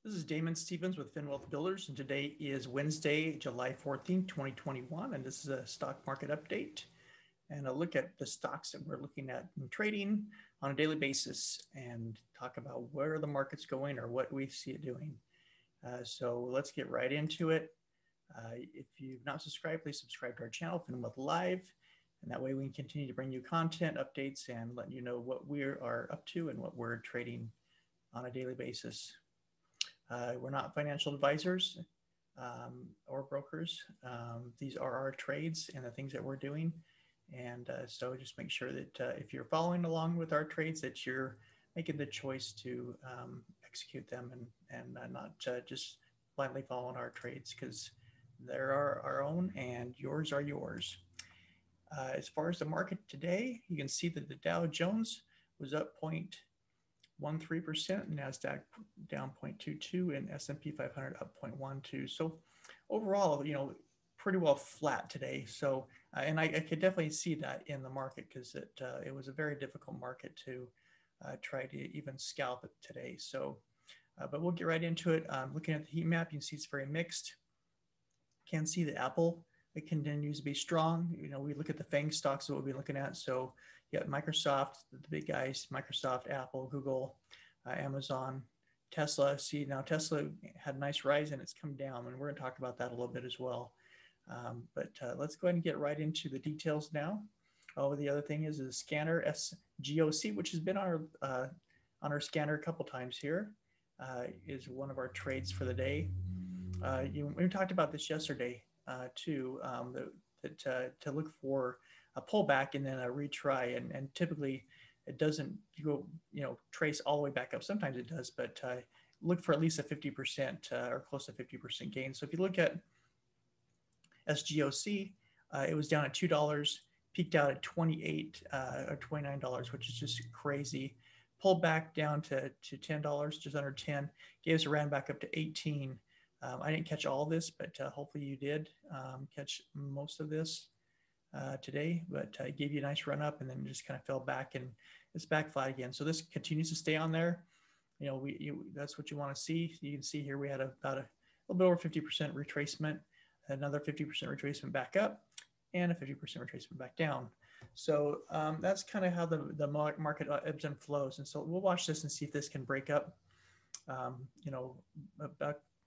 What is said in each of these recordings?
This is Damon Stevens with FinWealth Builders, and today is Wednesday, July 14th, 2021, and this is a stock market update and a look at the stocks that we're looking at in trading on a daily basis and talk about where the market's going or what we see it doing. So let's get right into it. If you've not subscribed, please subscribe to our channel, FinWealth Live, and that way we can continue to bring you content, updates, and let you know what we are up to and what we're trading on a daily basis. We're not financial advisors or brokers. These are our trades and the things that we're doing. And so just make sure that if you're following along with our trades, that you're making the choice to execute them and not just blindly following our trades, because they're our own and yours are yours. As far as the market today, you can see that the Dow Jones was up 0.13%, NASDAQ down 0.22, and S&P 500 up 0.12. So overall, pretty well flat today. So, and I could definitely see that in the market because it was a very difficult market to try to even scalp it today. So, but we'll get right into it. Looking at the heat map, you can see it's very mixed. Can see that Apple, it continues to be strong. We look at the FANG stocks that we'll be looking at. So you got Microsoft, the big guys, Microsoft, Apple, Google, Amazon, Tesla. See, now Tesla had a nice rise and it's come down, and we're going to talk about that a little bit as well. But let's go ahead and get right into the details now. Oh, the other thing is the scanner SGOC, which has been on our scanner a couple times here, is one of our trades for the day. We talked about this yesterday too, to look for a pullback and then a retry, and typically it doesn't go trace all the way back up. Sometimes it does, but look for at least a 50% or close to 50% gain. So if you look at SGOC, it was down at $2, peaked out at $28 or $29, which is just crazy. Pulled back down to $10, just under 10, gave us a ran back up to 18. I didn't catch all this, but hopefully you did catch most of this today, but it gave you a nice run up and then just kind of fell back and it's back flat again. So this continues to stay on there. That's what you want to see. You can see here we had about a little bit over 50% retracement, another 50% retracement back up, and a 50% retracement back down. So that's kind of how the market ebbs and flows. And so we'll watch this and see if this can break up,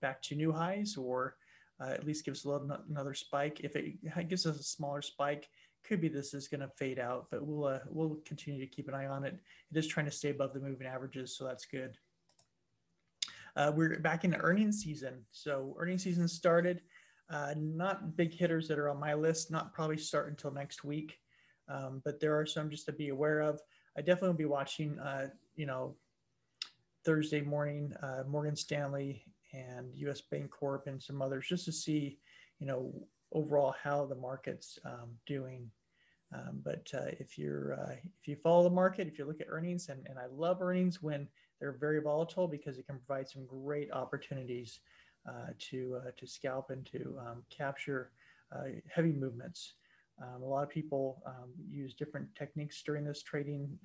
back to new highs, or at least gives another spike. If it gives us a smaller spike, could be this is going to fade out, but we'll continue to keep an eye on it. It is trying to stay above the moving averages, so that's good. We're back into earnings season. So earnings season started. Not big hitters that are on my list, not probably start until next week, but there are some just to be aware of. I definitely will be watching, Thursday morning, Morgan Stanley and US Bank Corp and some others, just to see, overall how the market's doing. But if you follow the market, if you look at earnings, and I love earnings when they're very volatile, because it can provide some great opportunities to scalp and to capture heavy movements. A lot of people use different techniques during this trading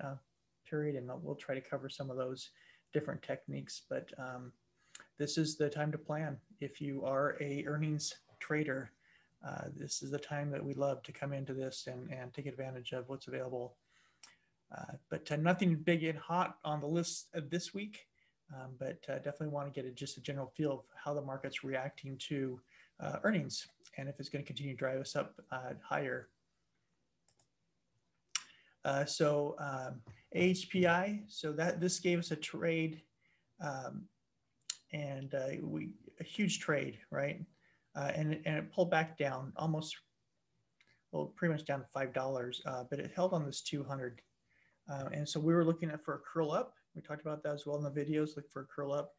period, and we'll try to cover some of those different techniques, but this is the time to plan. If you are a earnings trader, this is the time that we love to come into this and take advantage of what's available. But nothing big and hot on the list this week, but definitely want to get just a general feel of how the market's reacting to earnings and if it's going to continue to drive us up higher. So AHPI, so this gave us a trade, and a huge trade, right? And it pulled back down almost, pretty much down to $5, but it held on this 200. And so we were looking for a curl up. We talked about that as well in the videos, look for a curl up.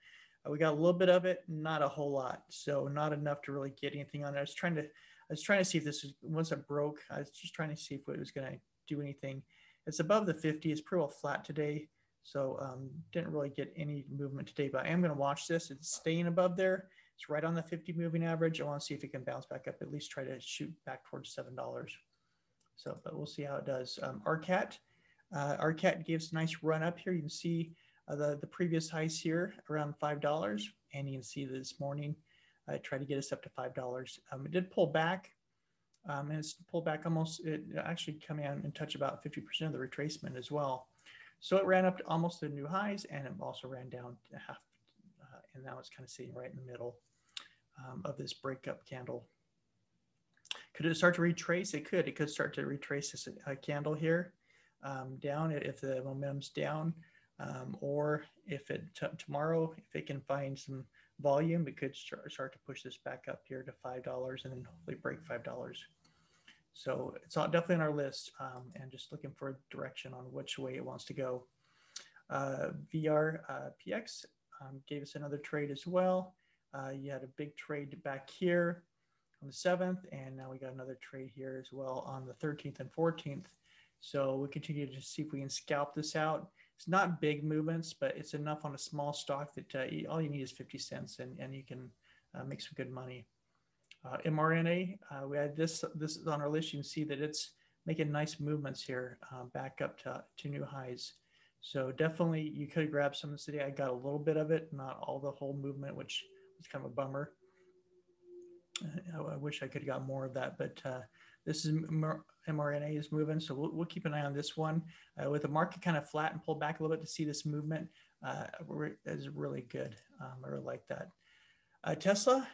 We got a little bit of it, not a whole lot. So not enough to really get anything on it. I was trying to see if this was, once it broke, I was just trying to see if it was going to do anything. It's above the 50. It's pretty well flat today. So didn't really get any movement today, but I am going to watch this. It's staying above there. It's right on the 50 moving average. I want to see if it can bounce back up, at least try to shoot back towards $7. So, but we'll see how it does. RCAT gives a nice run up here. You can see the previous highs here around $5, and you can see this morning I tried to get us up to $5. It did pull back, and it's pulled back almost. It actually coming out and touch about 50% of the retracement as well. So it ran up to almost the new highs, and it also ran down to half, and now it's kind of sitting right in the middle of this breakup candle. Could it start to retrace? It could. It could start to retrace this candle here down if the momentum's down, or if it tomorrow, if it can find some volume, it could start to push this back up here to $5 and then hopefully break $5. So it's definitely on our list, and just looking for direction on which way it wants to go. VRPX gave us another trade as well. You had a big trade back here on the 7th, and now we got another trade here as well on the 13th and 14th. So we continue to see if we can scalp this out. It's not big movements, but it's enough on a small stock that all you need is 50 cents, and you can make some good money. MRNA, we had this is on our list. You can see that it's making nice movements here back up to new highs. So definitely you could grab some of this today. I got a little bit of it, not all the whole movement, which was kind of a bummer. I wish I could have got more of that, but this is MRNA is moving, so we'll keep an eye on this one. With the market kind of flat and pulled back a little bit to see this movement is really good. I really like that. Tesla,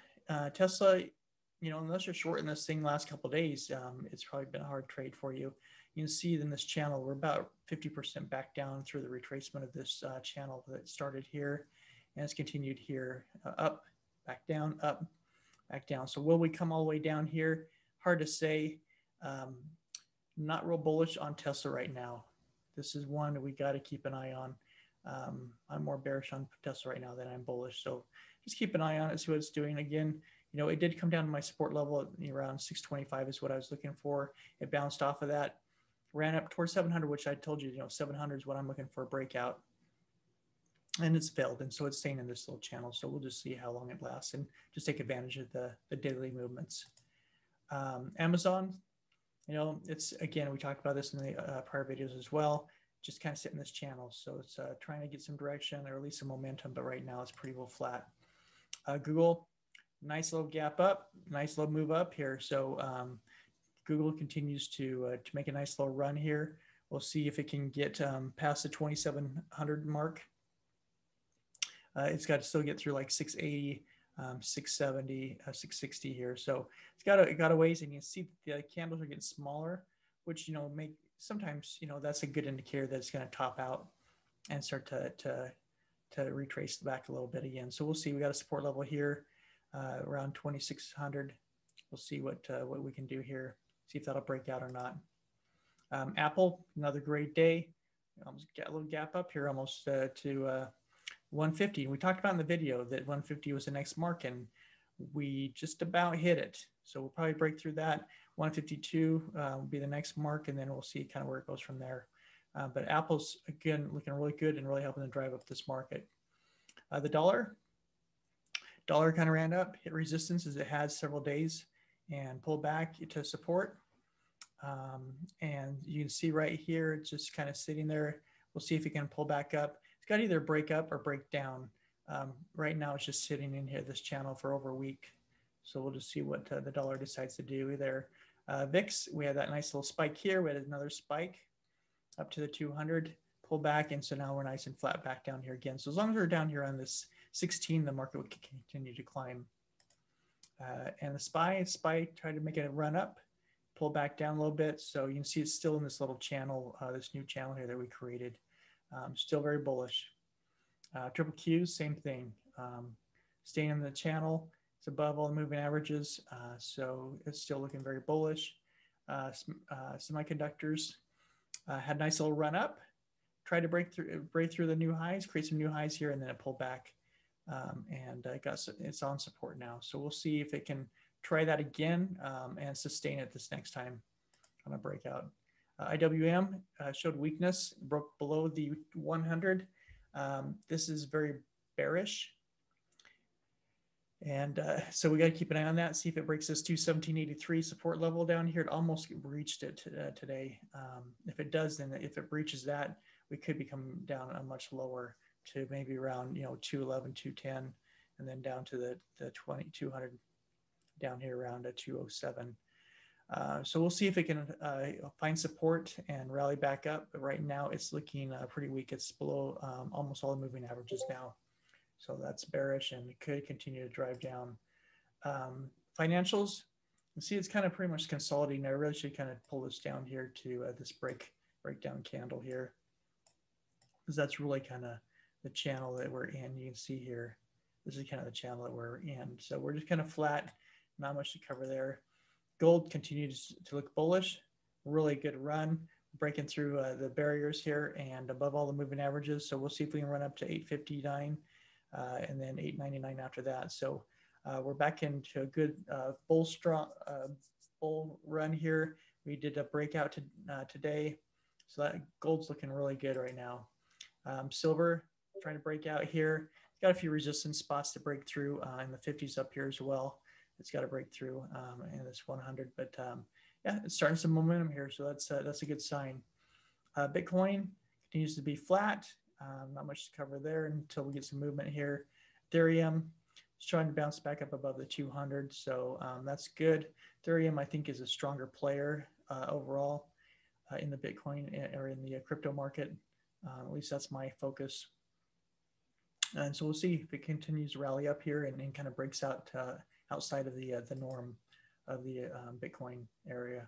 you know, unless you're short in this thing last couple of days, it's probably been a hard trade for you. You can see in this channel, we're about 50% back down through the retracement of this channel that started here, and it's continued here, up, back down, up, back down. So will we come all the way down here? Hard to say. Not real bullish on Tesla right now. This is one that we got to keep an eye on. I'm more bearish on Tesla right now than I'm bullish. So just keep an eye on it, see what it's doing. Again, you know, it did come down to my support level at around 625 is what I was looking for. It bounced off of that, ran up towards 700, which I told you, you know, 700 is what I'm looking for a breakout. And it's failed, and so it's staying in this little channel. So we'll just see how long it lasts and just take advantage of the daily movements. Amazon, you know, it's, again, we talked about this in the prior videos as well, just kind of sit in this channel. So it's trying to get some direction or at least some momentum, but right now it's pretty well flat. Google, nice little gap up, nice little move up here. So Google continues to make a nice little run here. We'll see if it can get past the 2,700 mark. It's got to still get through like 680, 670, 660 here. So it's got a ways, and you see the candles are getting smaller, which, you know, make sometimes, you know, that's a good indicator that it's going to top out and start to retrace back a little bit again. So we'll see. We got a support level here around 2,600. We'll see what we can do here. See if that'll break out or not. Apple, another great day. Almost got a little gap up here, almost to 150. We talked about in the video that 150 was the next mark, and we just about hit it. So we'll probably break through that. 152 will be the next mark, and then we'll see kind of where it goes from there. But Apple's, again, looking really good and really helping to drive up this market. The dollar kind of ran up, hit resistance as it has several days, and pulled back to support. And you can see right here, it's just kind of sitting there. We'll see if it can pull back up. It's got to either break up or break down. Right now, it's just sitting in here, this channel, for over a week. So we'll just see what the dollar decides to do there. VIX, we had that nice little spike here. We had another spike up to the 200, pull back. And so now we're nice and flat back down here again. So as long as we're down here on this 16, the market would continue to climb. And the SPY tried to make it a run up, pull back down a little bit. So you can see it's still in this little channel, this new channel here that we created. Still very bullish. Triple Qs, same thing. Staying in the channel, it's above all the moving averages, so it's still looking very bullish. Semiconductors had a nice little run up, tried to break through the new highs, create some new highs here, and then it pulled back, and it's on support now. So we'll see if it can try that again and sustain it this next time on a breakout. IWM showed weakness, broke below the 100. This is very bearish. And so we got to keep an eye on that, see if it breaks this 217.83 support level down here. It almost reached it today. If it does, then if it breaches that, we could be coming down a much lower to maybe around, 211, 210, and then down to the 200 down here around 207. So we'll see if it can find support and rally back up. But right now it's looking pretty weak. It's below almost all the moving averages now. So that's bearish and it could continue to drive down. Financials, you see it's kind of pretty much consolidating. I really should kind of pull this down here to this breakdown candle here, because that's really kind of the channel that we're in. You can see here, this is kind of the channel that we're in. So we're just kind of flat, not much to cover there. Gold continues to look bullish, really good run, breaking through the barriers here and above all the moving averages. So we'll see if we can run up to 859 and then 899 after that. So we're back into a good bull run here. We did a breakout today. So that gold's looking really good right now. Silver trying to break out here. Got a few resistance spots to break through in the 50s up here as well. It's got to break through in this 100, but yeah, it's starting some momentum here, so that's a good sign. Bitcoin continues to be flat, not much to cover there until we get some movement here. Ethereum is trying to bounce back up above the 200, so that's good. Ethereum, I think, is a stronger player overall in the Bitcoin or in the crypto market. At least that's my focus. And so we'll see if it continues to rally up here and kind of breaks out outside of the norm of the Bitcoin area.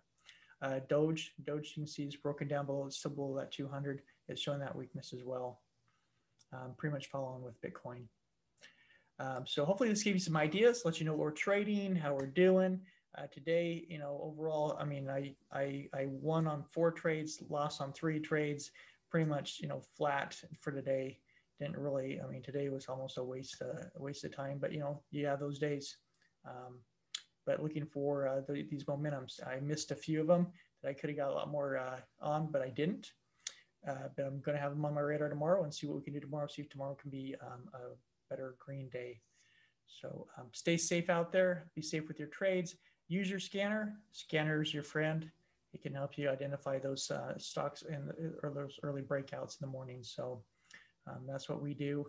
DOGE, you can see is broken down below, it's still below that 200. It's showing that weakness as well. Pretty much following with Bitcoin. So hopefully this gave you some ideas, let you know what we're trading, how we're doing. Today, overall, I mean, I won on 4 trades, lost on 3 trades, pretty much, flat for today. Didn't really, I mean, today was almost a waste of time, but you have those days. But looking for these momentums. I missed a few of them that I could have got a lot more on, but I didn't. But I'm going to have them on my radar tomorrow and see what we can do tomorrow. See if tomorrow can be a better green day. So stay safe out there. Be safe with your trades. Use your scanner. Scanner is your friend. It can help you identify those stocks or those early breakouts in the morning. So that's what we do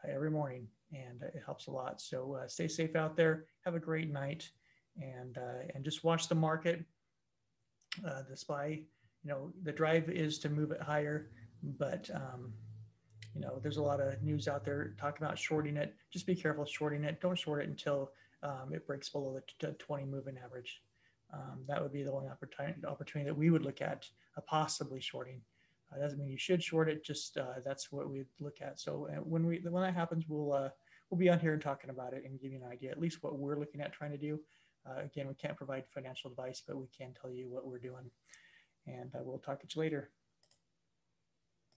every morning, and it helps a lot. So stay safe out there. Have a great night, and just watch the market. The SPY, the drive is to move it higher, but there's a lot of news out there talking about shorting it. Just be careful shorting it. Don't short it until it breaks below the 20 moving average. That would be the only opportunity that we would look at possibly shorting. Doesn't mean you should short it. Just that's what we look at. So when that happens, we'll be on here and talking about it and give you an idea, at least what we're looking at trying to do. Again, we can't provide financial advice, but we can tell you what we're doing. And we'll talk to you later.